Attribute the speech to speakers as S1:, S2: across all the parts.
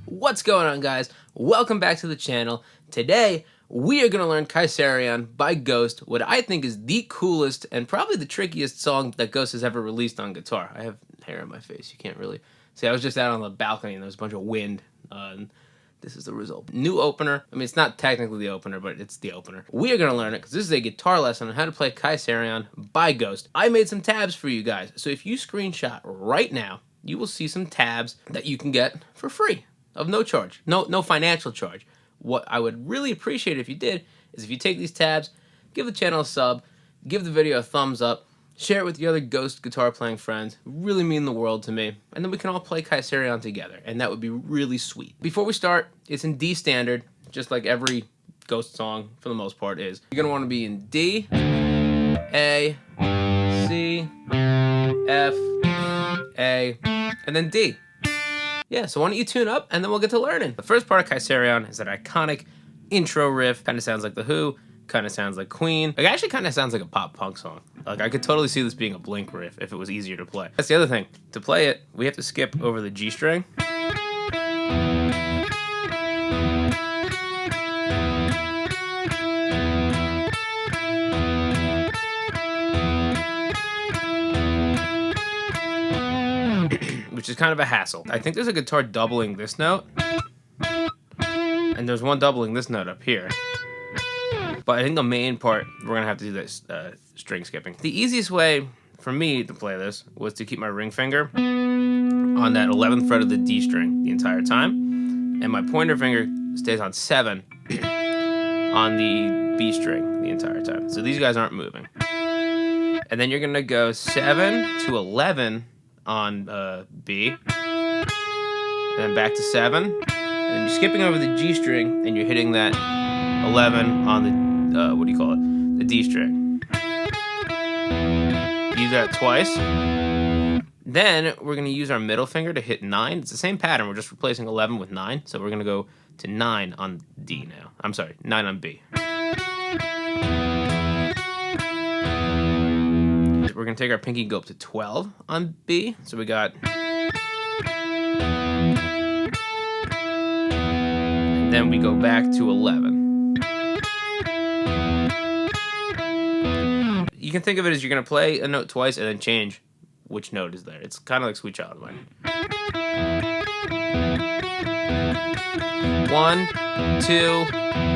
S1: What's going on, guys? Welcome back to the channel. Today we are going to learn Kaisarion by Ghost, what I think is the coolest and probably the trickiest song that Ghost has ever released on guitar. I have hair on my face, you can't really see. I was just out on the balcony and there was a bunch of wind, and this is the result. New opener. I mean, it's not technically the opener, but it's the opener. We are going to learn it because this is a guitar lesson on how to play Kaisarion by Ghost. I made some tabs for you guys, so if you screenshot right now, you will see some tabs that you can get for free, of no charge, no financial charge. What I would really appreciate if you did is if you take these tabs, give the channel a sub, give the video a thumbs up, share it with your other Ghost guitar playing friends. It would really mean the world to me. And then we can all play Kaisarion together, and that would be really sweet. Before we start, it's in D standard, just like every Ghost song for the most part is. You're gonna want to be in D, A, C, F, A, and then D. Yeah, so why don't you tune up, and then we'll get to learning. The first part of Kaisarion is that iconic intro riff. Kind of sounds like The Who, kind of sounds like Queen. It actually kind of sounds like a pop punk song. Like, I could totally see this being a Blink riff if it was easier to play. That's the other thing. To play it, we have to skip over the G string. Which is kind of a hassle. I think there's a guitar doubling this note, and there's one doubling this note up here. But I think the main part, we're gonna have to do this string skipping. The easiest way for me to play this was to keep my ring finger on that 11th fret of the D string the entire time, and my pointer finger stays on 7 on the B string the entire time. So these guys aren't moving. And then you're gonna go 7 to 11 on B, and then back to 7, and you're skipping over the G string, and you're hitting that 11 on the, what do you call it, the D string. Use that twice. Then we're going to use our middle finger to hit 9. It's the same pattern, we're just replacing 11 with 9, so we're going to go to 9 on D now. I'm sorry, 9 on B. We're going to take our pinky and go up to 12 on B. So we got... And then we go back to 11. You can think of it as you're going to play a note twice and then change which note is there. It's kind of like Sweet Child of Mine. 1, 2,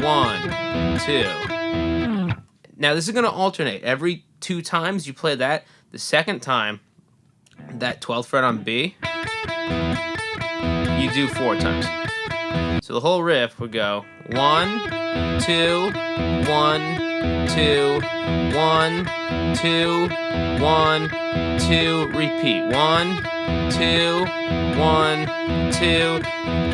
S1: 1, 2. Now this is going to alternate. Every 2 times you play that, the second time, that 12th fret on B, you do 4 times. So the whole riff would go 1, 2, 1, 2, 1, 2, 1, 2, repeat. 1, 2, 1, 2.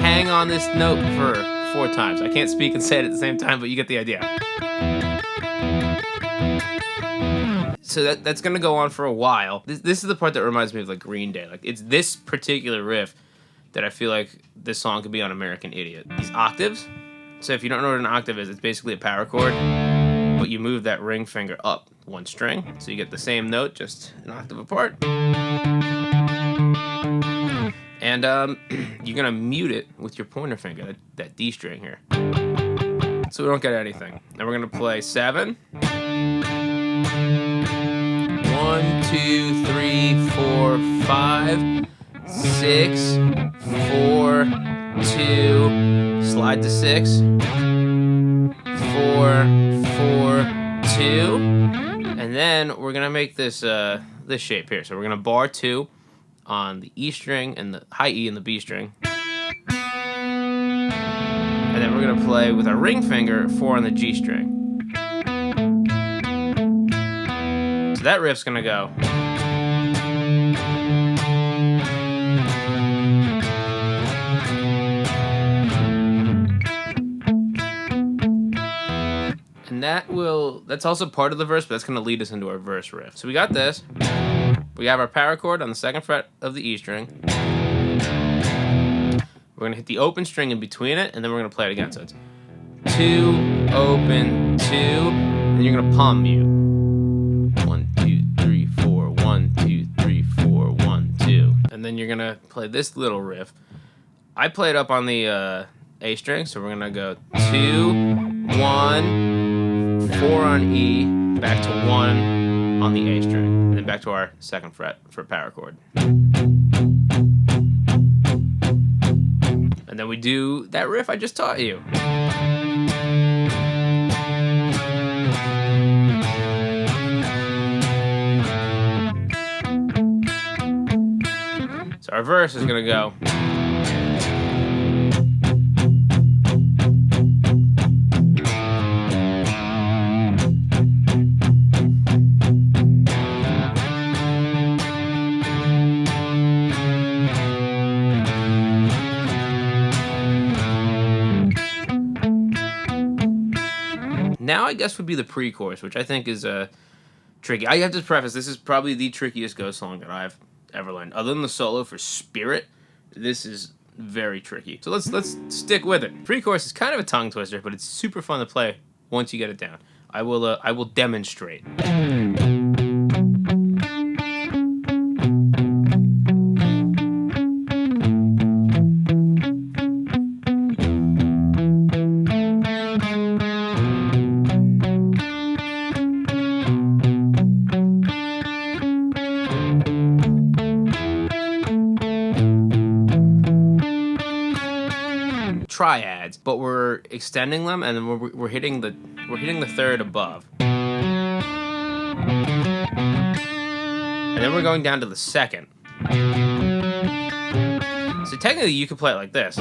S1: Hang on this note for 4 times. I can't speak and say it at the same time, but you get the idea. So that's gonna go on for a while. This is the part that reminds me of like Green Day. Like, it's this particular riff that I feel like this song could be on American Idiot. These octaves. So if you don't know what an octave is, it's basically a power chord, but you move that ring finger up 1 string, so you get the same note, just an octave apart. And you're gonna mute it with your pointer finger, that D string here, so we don't get anything. Now we're gonna play 7. 1, 2, 3, 4, 5, 6, 4, 2, slide to 6, 4, 4, 2, and then we're gonna make this this shape here. So we're gonna bar 2 on the E string and the high E and the B string, and then we're gonna play with our ring finger 4 on the G string. So that riff's gonna go. And that's also part of the verse, but that's gonna lead us into our verse riff. So we got this. We have our power chord on the 2nd fret of the E string. We're gonna hit the open string in between it, and then we're gonna play it again. So it's 2, open, 2, and you're gonna palm mute. 1, 2, play this little riff. I play it up on the A string, so we're gonna go 2, 1, 4 on E, back to 1 on the A string, and then back to our 2nd fret for power chord. And then we do that riff I just taught you. So our verse is gonna go. Now I guess would be the pre-chorus, which I think is tricky. I have to preface, this is probably the trickiest Ghost song that I've ever learned. Other than the solo for Spirit, this is very tricky. So let's stick with it. Pre-chorus is kind of a tongue twister, but it's super fun to play once you get it down. I will demonstrate. Triads, but we're extending them, and then we're hitting the 3rd above, and then we're going down to the 2nd. So technically, you could play it like this.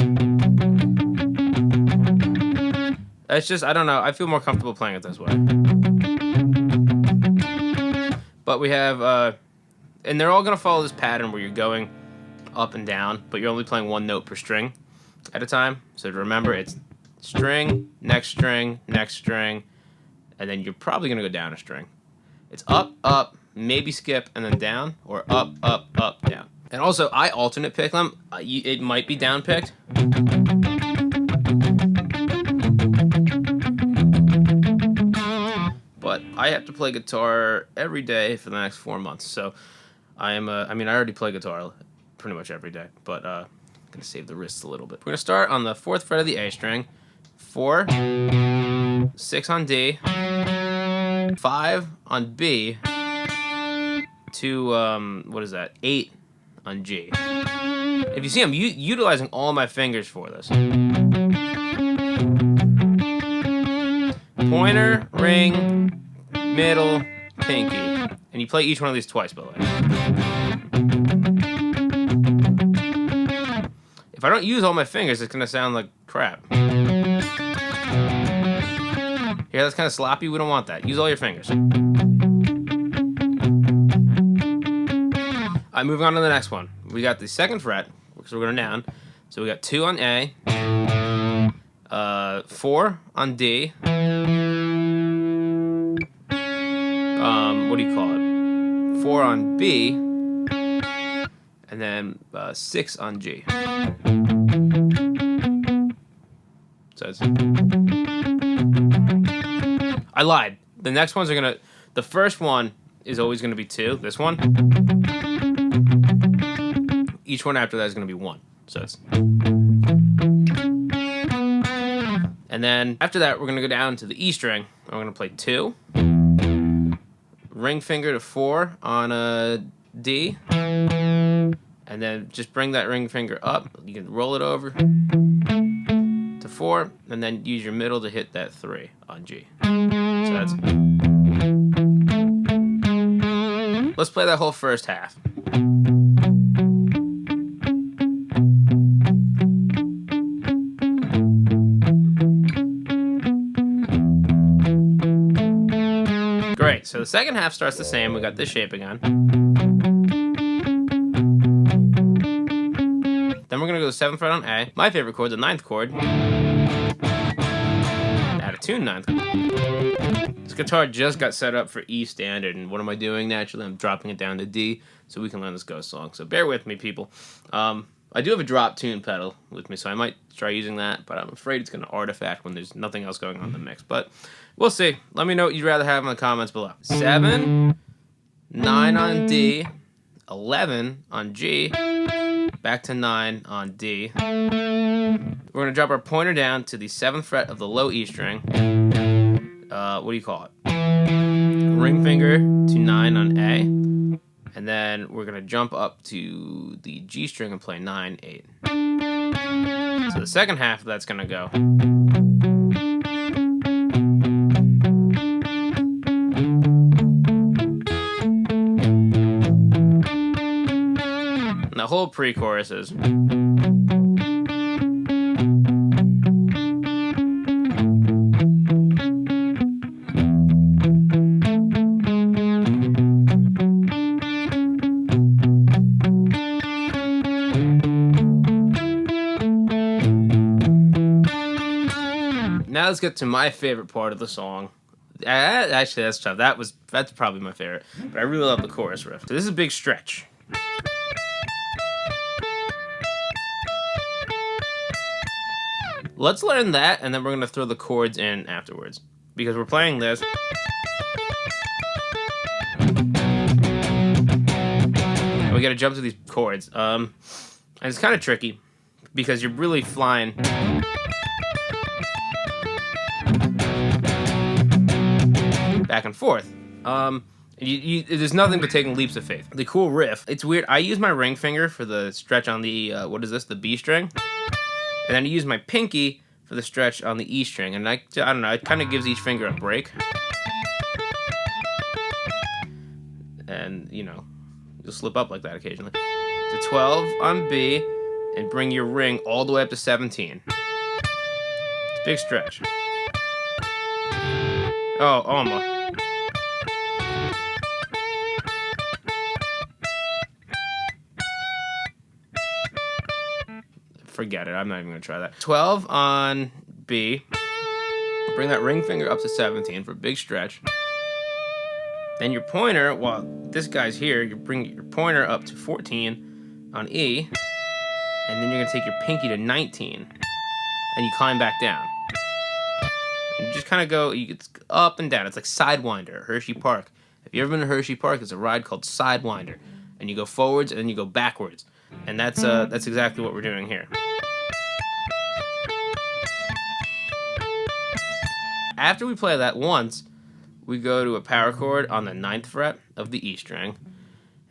S1: It's just, I don't know. I feel more comfortable playing it this way. But we have, and they're all gonna follow this pattern where you're going up and down, but you're only playing 1 note per string at a time. So to remember, it's string, next string, and then you're probably gonna go down a string. It's up, up, maybe skip, and then down, or up, up, up, down. And also, I alternate pick them. It might be down picked. But I have to play guitar every day for the next 4 months. So I already play guitar pretty much every day, but gonna save the wrists a little bit. We're gonna start on the 4th fret of the A string, 4, 6 on D, 5 on B, to what is that? 8 on G. If you see, I'm utilizing all my fingers for this. Pointer, ring, middle, pinky, and you play each one of these twice, by the way. If I don't use all my fingers, it's gonna sound like crap. Here, that's kind of sloppy. We don't want that. Use all your fingers. Alright, moving on to the next one. We got the 2nd fret, because we're going down. So we got 2 on A, 4 on D. What do you call it? 4 on B, and then 6 on G. So it's, I lied. The next ones are gonna. The first one is always gonna be 2. This one. Each one after that is gonna be 1. So it's. And then after that, we're gonna go down to the E string. And we're gonna play 2. Ring finger to 4 on a D, and then just bring that ring finger up. You can roll it over to 4, and then use your middle to hit that 3 on G. So that's. Let's play that whole first half. Great, so the second half starts the same. We got this shape again. Then we're going to go to the 7th fret on A. My favorite chord, the 9th chord. Add a tune 9th. This guitar just got set up for E standard, and what am I doing naturally? I'm dropping it down to D so we can learn this Ghost song. So bear with me, people. I do have a drop tune pedal with me, so I might try using that, but I'm afraid it's going to artifact when there's nothing else going on in the mix. But we'll see. Let me know what you'd rather have in the comments below. 7, 9 on D, 11 on G, back to 9 on D. We're going to drop our pointer down to the 7th fret of the low E string. What do you call it? Ring finger to 9 on A. And then we're going to jump up to the G string and play 9, 8. So the second half of that's going to go. And the whole pre-chorus is. Now let's get to my favorite part of the song. Actually, that's tough. That's probably my favorite. But I really love the chorus riff. So this is a big stretch. Let's learn that, and then we're going to throw the chords in afterwards. Because we're playing this. And we got to jump to these chords. And it's kind of tricky. Because you're really flying. Back and forth. There's nothing but taking leaps of faith. The cool riff. It's weird. I use my ring finger for the stretch on the, what is this? The B string. And then I use my pinky for the stretch on the E string. And I don't know, it kind of gives each finger a break. And, you know, you'll slip up like that occasionally. To 12 on B, and bring your ring all the way up to 17. It's a big stretch. Oh, almost. Forget it. I'm not even going to try that. 12 on B. Bring that ring finger up to 17 for a big stretch. Then your pointer, while this guy's here, you bring your pointer up to 14 on E. And then you're going to take your pinky to 19. And you climb back down. And you just kind of go, it's up and down. It's like Sidewinder at Hershey Park. If you've ever been to Hershey Park, there's a ride called Sidewinder. And you go forwards and then you go backwards. And that's exactly what we're doing here. After we play that once, we go to a power chord on the 9th fret of the E string.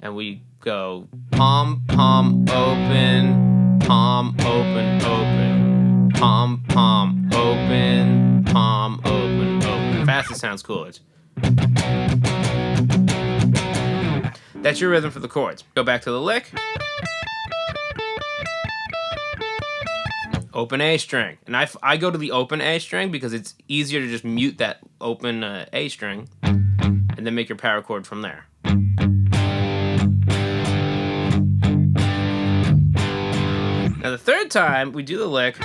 S1: And we go palm, palm, open, palm, open, open, palm, palm, open, palm, open, open. Fast, it sounds cool. That's your rhythm for the chords. Go back to the lick. Open A string. And I go to the open A string because it's easier to just mute that open A string and then make your power chord from there. Now the third time, we do the lick.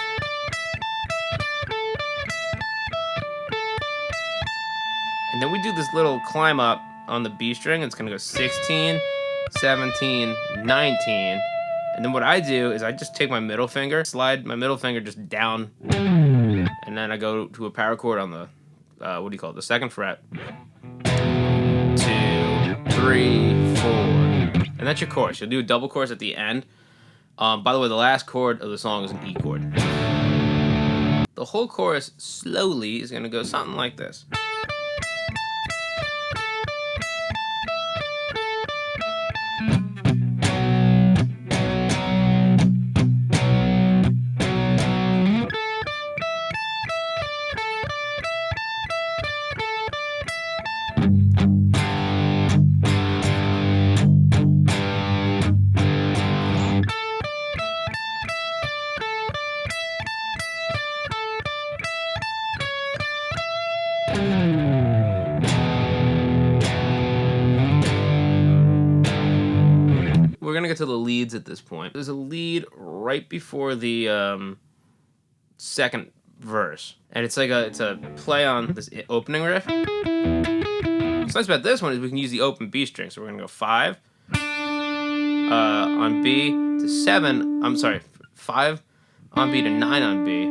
S1: And then we do this little climb up on the B string. It's going to go 16, 17, 19. And then what I do is I just take my middle finger, slide my middle finger just down, and then I go to a power chord on the, what do you call it, the 2nd fret. 2, 3, 4. And that's your chorus. You'll do a double chorus at the end. By the way, the last chord of the song is an E chord. The whole chorus slowly is going to go something like this. We're gonna get to the leads at this point. There's a lead right before the second verse, and it's a play on this opening riff. What's nice about this one is we can use the open B string. So we're gonna go 5 on B to 7. I'm sorry, 5 on B to 9 on B.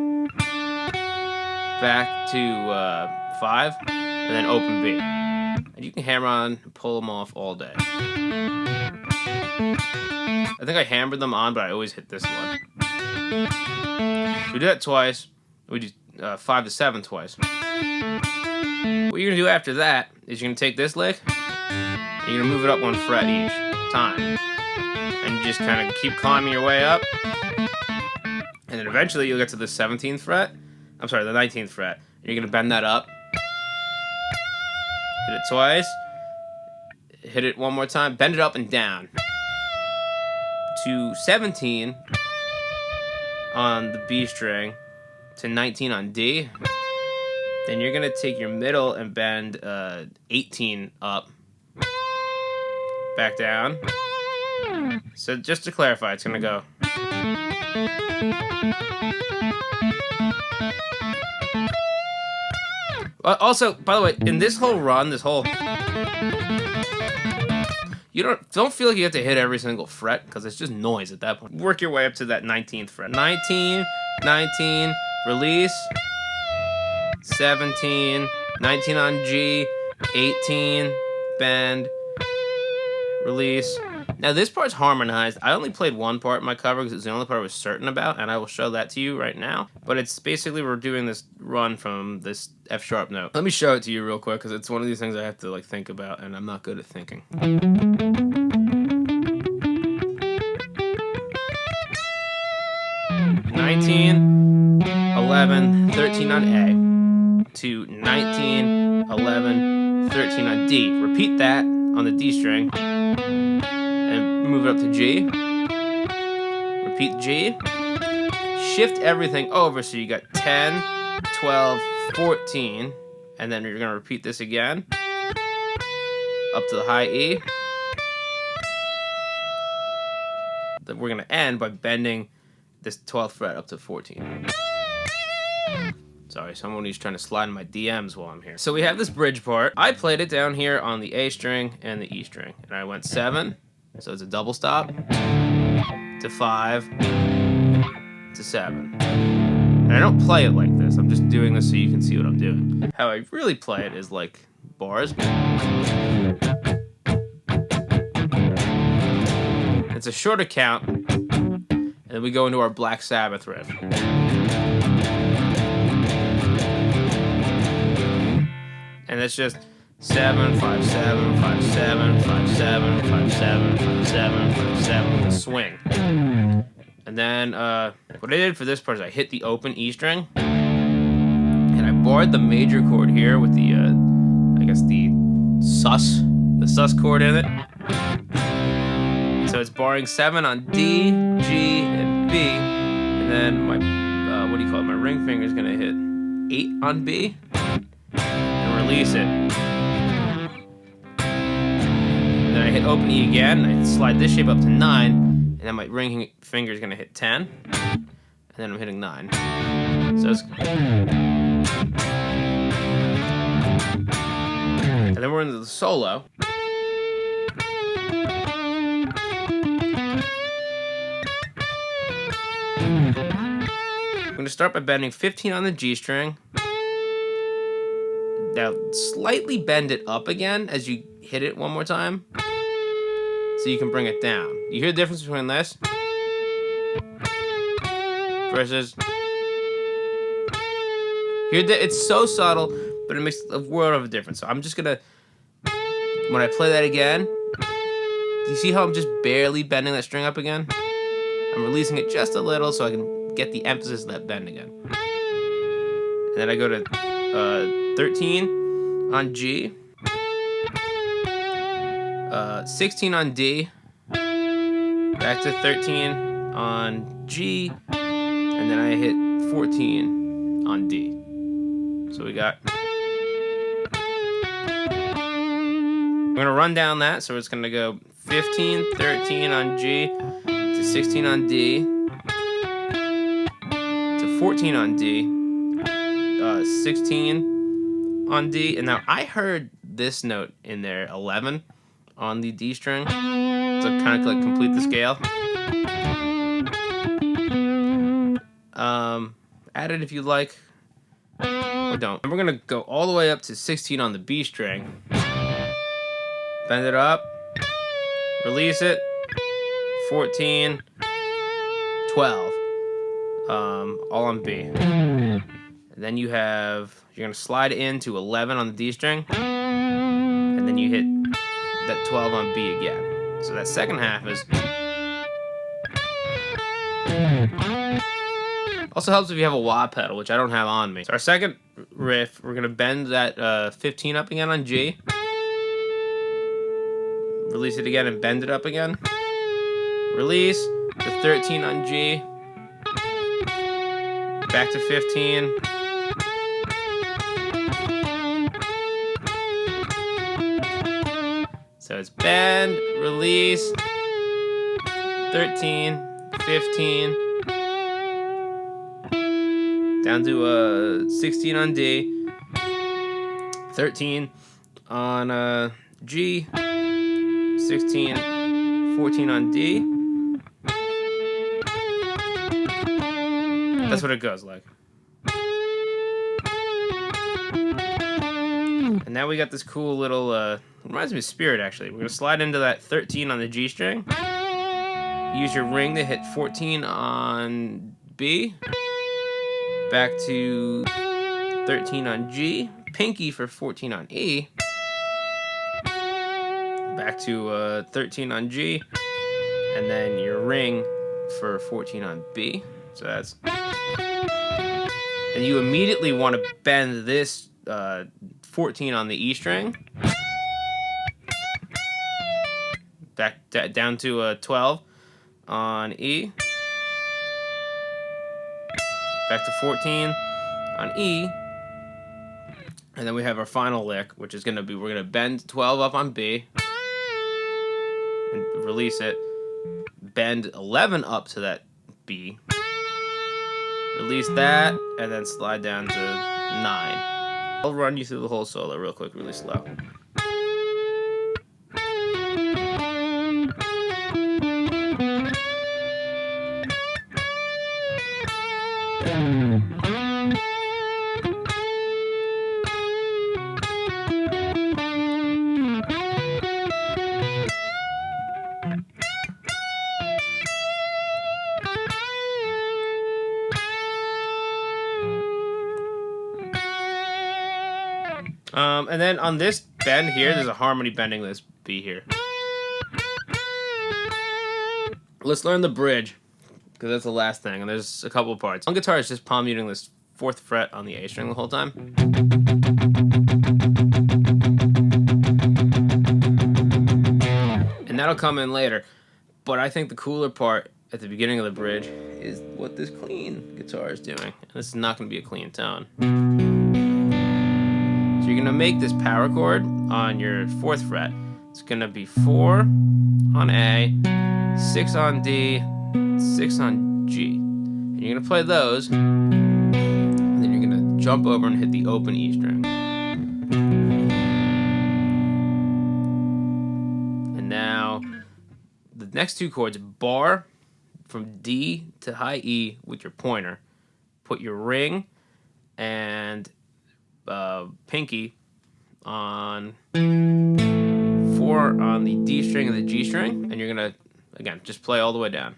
S1: Back to 5, and then open B. And you can hammer on and pull them off all day. I think I hammered them on, but I always hit this one. So we do that twice. We do 5 to 7 twice. What you're gonna do after that is you're gonna take this lick and you're gonna move it up 1 fret each time, and you just kind of keep climbing your way up, and then eventually you'll get to the 17th fret. I'm sorry, the 19th fret. You're gonna bend that up, hit it twice, hit it 1 more time, bend it up and down to 17 on the B string to 19 on D. Then you're gonna take your middle and bend 18 up, back down. So just to clarify, it's gonna go. Also, by the way, in this whole run, you don't feel like you have to hit every single fret, because it's just noise at that point. Work your way up to that 19th fret. 19, 19, release, 17, 19 on G, 18, bend, release. Now this part's harmonized. I only played one part in my cover because it's the only part I was certain about, and I will show that to you right now. But it's basically we're doing this run from this F sharp note. Let me show it to you real quick because it's one of these things I have to like think about, and I'm not good at thinking. 19, 11, 13 on A to 19, 11, 13 on D. Repeat that on the D string and move it up to G. Repeat G. Shift everything over so you got 10, 12, 14, and then you're going to repeat this again up to the high E. Then we're going to end by bending this 12th fret up to 14. Sorry, someone is trying to slide in my DMs while I'm here. So we have this bridge part. I played it down here on the A string and the E string. And I went 7, so it's a double stop, to 5, to 7. And I don't play it like this. I'm just doing this so you can see what I'm doing. How I really play it is like bars. It's a shorter count, and then we go into our Black Sabbath riff. And it's just 7, 5, 7, 5, 7, 5, 7, 5, 7, 5, 7, 5, 7 with a swing. And then what I did for this part is I hit the open E string, and I barred the major chord here with the I guess the sus chord in it. So it's barring 7 on D, G, and B, and then my what do you call it? My ring finger is gonna hit 8 on B. Release it. And then I hit open E again, I slide this shape up to 9, and then my ring finger is gonna hit 10, and then I'm hitting 9. So it's... And then we're into the solo. I'm gonna start by bending 15 on the G string. Now, slightly bend it up again as you hit it one more time, so you can bring it down. You hear the difference between this versus here? It's so subtle, but it makes a world of a difference. So I'm just gonna, when I play that again, do you see how I'm just barely bending that string up again? I'm releasing it just a little so I can get the emphasis of that bend again. And then I go to 13 on G, 16 on D, back to 13 on G, and then I hit 14 on D. So we got... I'm going to run down that, so it's going to go 15, 13 on G, to 16 on D, to 14 on D, 16 on D, and now I heard this note in there, 11 on the D string, to kind of like complete the scale. Add it if you like, or don't. And we're gonna go all the way up to 16 on the B string, bend it up, release it, 14, 12, all on B. And then you're gonna slide into 11 on the D string, and then you hit that 12 on B again. So that second half is. Also helps if you have a wah pedal, which I don't have on me. So our second riff, we're gonna bend that 15 up again on G. Release it again and bend it up again. Release to 13 on G. Back to 15. So it's bend, release, 13, 15, down to 16 on D, 13 on G, 16, 14 on D. That's what it goes like. And now we got this cool little, reminds me of Spirit actually. We're going to slide into that 13 on the G string. Use your ring to hit 14 on B. Back to 13 on G. Pinky for 14 on E. Back to 13 on G. And then your ring for 14 on B. So that's. And you immediately want to bend this 14 on the E string. Back down to 12 on E. Back to 14 on E. And then we have our final lick, which is going to be, we're going to bend 12 up on B. And release it. Bend 11 up to that B. Release that, and then slide down to 9. I'll run you through the whole solo real quick, really slow. And then on this bend here, there's a harmony bending this B here. Let's learn the bridge, because that's the last thing, and there's a couple of parts. On guitar, it's just palm muting this 4th fret on the A string the whole time. And that'll come in later. But I think the cooler part at the beginning of the bridge is what this clean guitar is doing. And this is not going to be a clean tone. So you're going to make this power chord on your 4th fret. It's going to be 4 on A, 6 on D, 6 on G. And you're going to play those, and then you're going to jump over and hit the open E string. And now the next two chords, bar from D to high E with your pointer. Put your ring and pinky on 4 on the D string and the G string, and you're gonna again just play all the way down.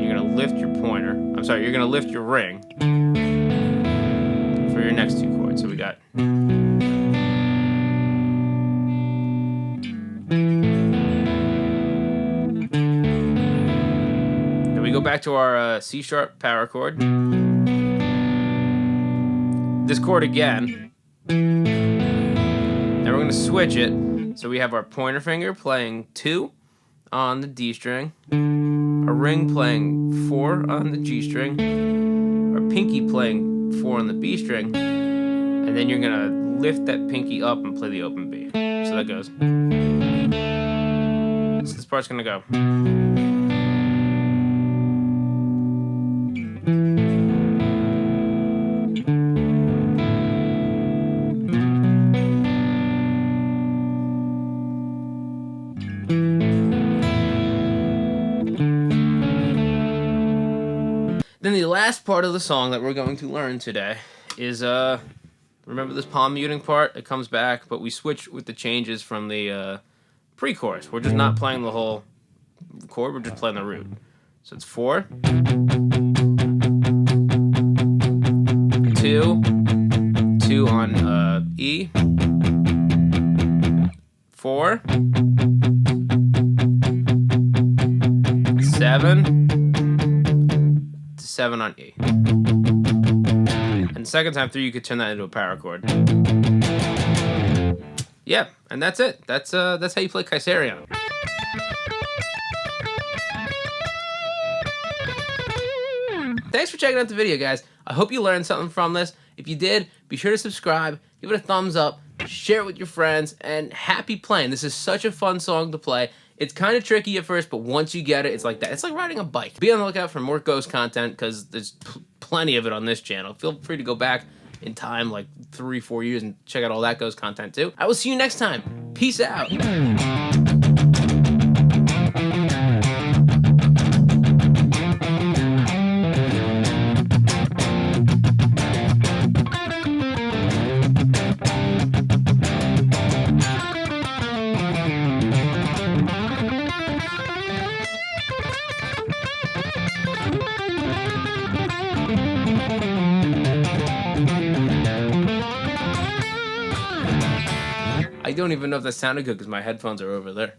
S1: You're gonna lift your pointer. I'm sorry, you're gonna lift your ring for your next two chords. So we got. Then we go back to our C sharp power chord. This chord again. Now we're going to switch it. So we have our pointer finger playing 2 on the D string, our ring playing 4 on the G string, our pinky playing 4 on the B string, and then you're going to lift that pinky up and play the open B. So that goes. So this part's going to go. Then the last part of the song that we're going to learn today is, remember this palm muting part? It comes back, but we switch with the changes from the pre-chorus. We're just not playing the whole chord, we're just playing the root. So it's 4, 2, 2 on E, 4, 7, 7 on E. And the second time through, you could turn that into a power chord. Yeah, and that's it. That's how you play Kaisarion. Thanks for checking out the video, guys. I hope you learned something from this. If you did, be sure to subscribe, give it a thumbs up, share it with your friends, and happy playing. This is such a fun song to play. It's kind of tricky at first, but once you get it, it's like that. It's like riding a bike. Be on the lookout for more Ghost content, because there's plenty of it on this channel. Feel free to go back in time, like 3-4 years, and check out all that Ghost content too. I will see you next time. Peace out. I don't even know if that sounded good because my headphones are over there.